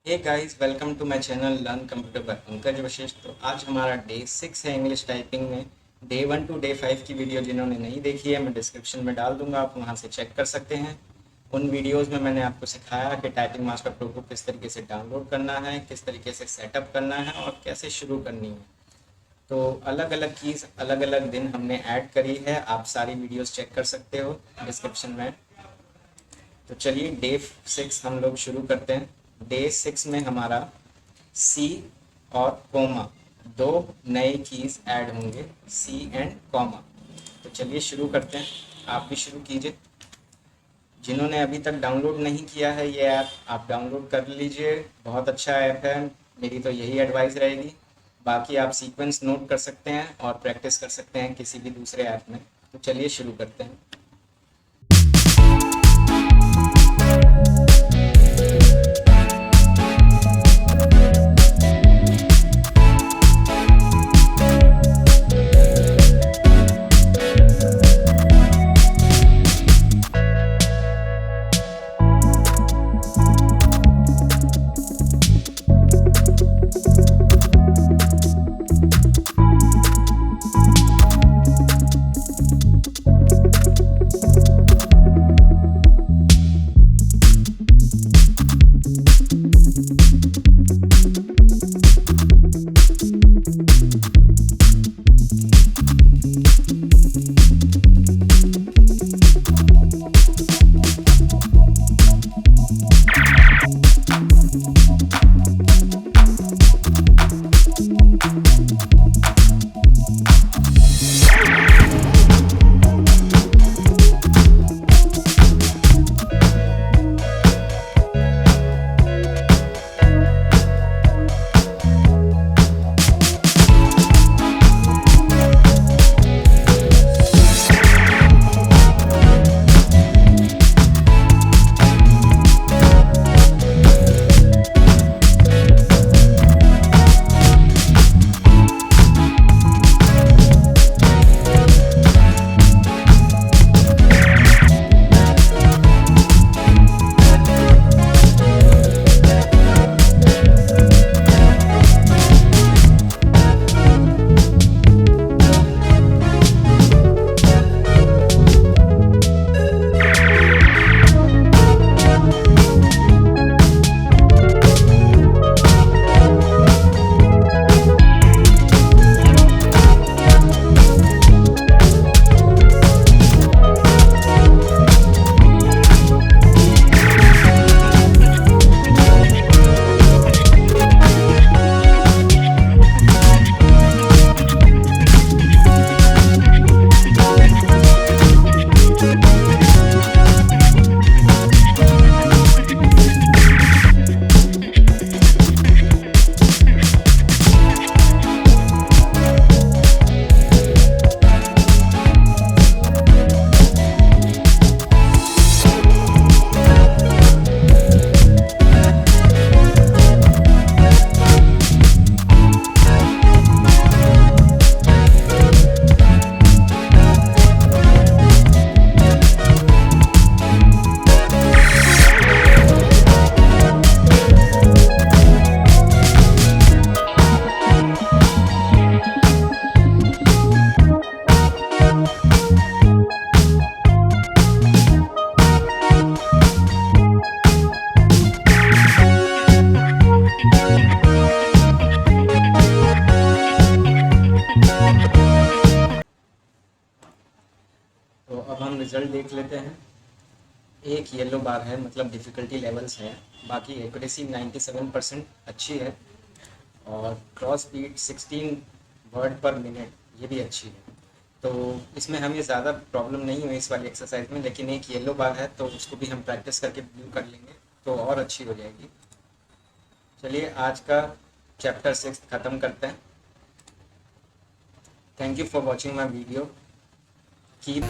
Hey guys, welcome to my channel learn computer by Pankaj Vashishth. तो आज हमारा डे 6 है इंग्लिश टाइपिंग में। डे 1 टू डे 5 की वीडियो जिन्होंने नहीं देखी है मैं डिस्क्रिप्शन में डाल दूंगा, आप वहां से चेक कर सकते हैं। उन वीडियोस में मैंने आपको सिखाया कि टाइपिंग मास्टर प्रो को किस तरीके से डाउनलोड करना है, किस तरीके से सेटअप करना है और कैसे शुरू करनी है। तो अलग अलग कीज़ अलग अलग दिन हमने ऐड करी है, आप सारी वीडियोस चेक कर सकते हो डिस्क्रिप्शन में। तो चलिए डे 6 हम लोग शुरू करते हैं। डे 6 में हमारा सी और कॉमा दो नए कीज ऐड होंगे, सी एंड कॉमा। तो चलिए शुरू करते हैं, आप भी शुरू कीजिए। जिन्होंने अभी तक डाउनलोड नहीं किया है ये ऐप, आप डाउनलोड कर लीजिए, बहुत अच्छा ऐप है। मेरी तो यही एडवाइस रहेगी। बाकी आप सीक्वेंस नोट कर सकते हैं और प्रैक्टिस कर सकते हैं किसी भी दूसरे ऐप में। तो चलिए शुरू करते हैं। तो अब हम रिजल्ट देख लेते हैं। एक येलो बार है, मतलब डिफ़िकल्टी लेवल्स है। बाकी एक्यूरेसी 97% अच्छी है और क्रॉस स्पीड 16 वर्ड पर मिनट, ये भी अच्छी है। तो इसमें हमें ज़्यादा प्रॉब्लम नहीं हुई इस वाली एक्सरसाइज में, लेकिन एक येलो बार है तो उसको भी हम प्रैक्टिस करके ब्लू कर लेंगे तो और अच्छी हो जाएगी। चलिए आज का चैप्टर 6 ख़त्म करते हैं। Thank you for watching my video. Keep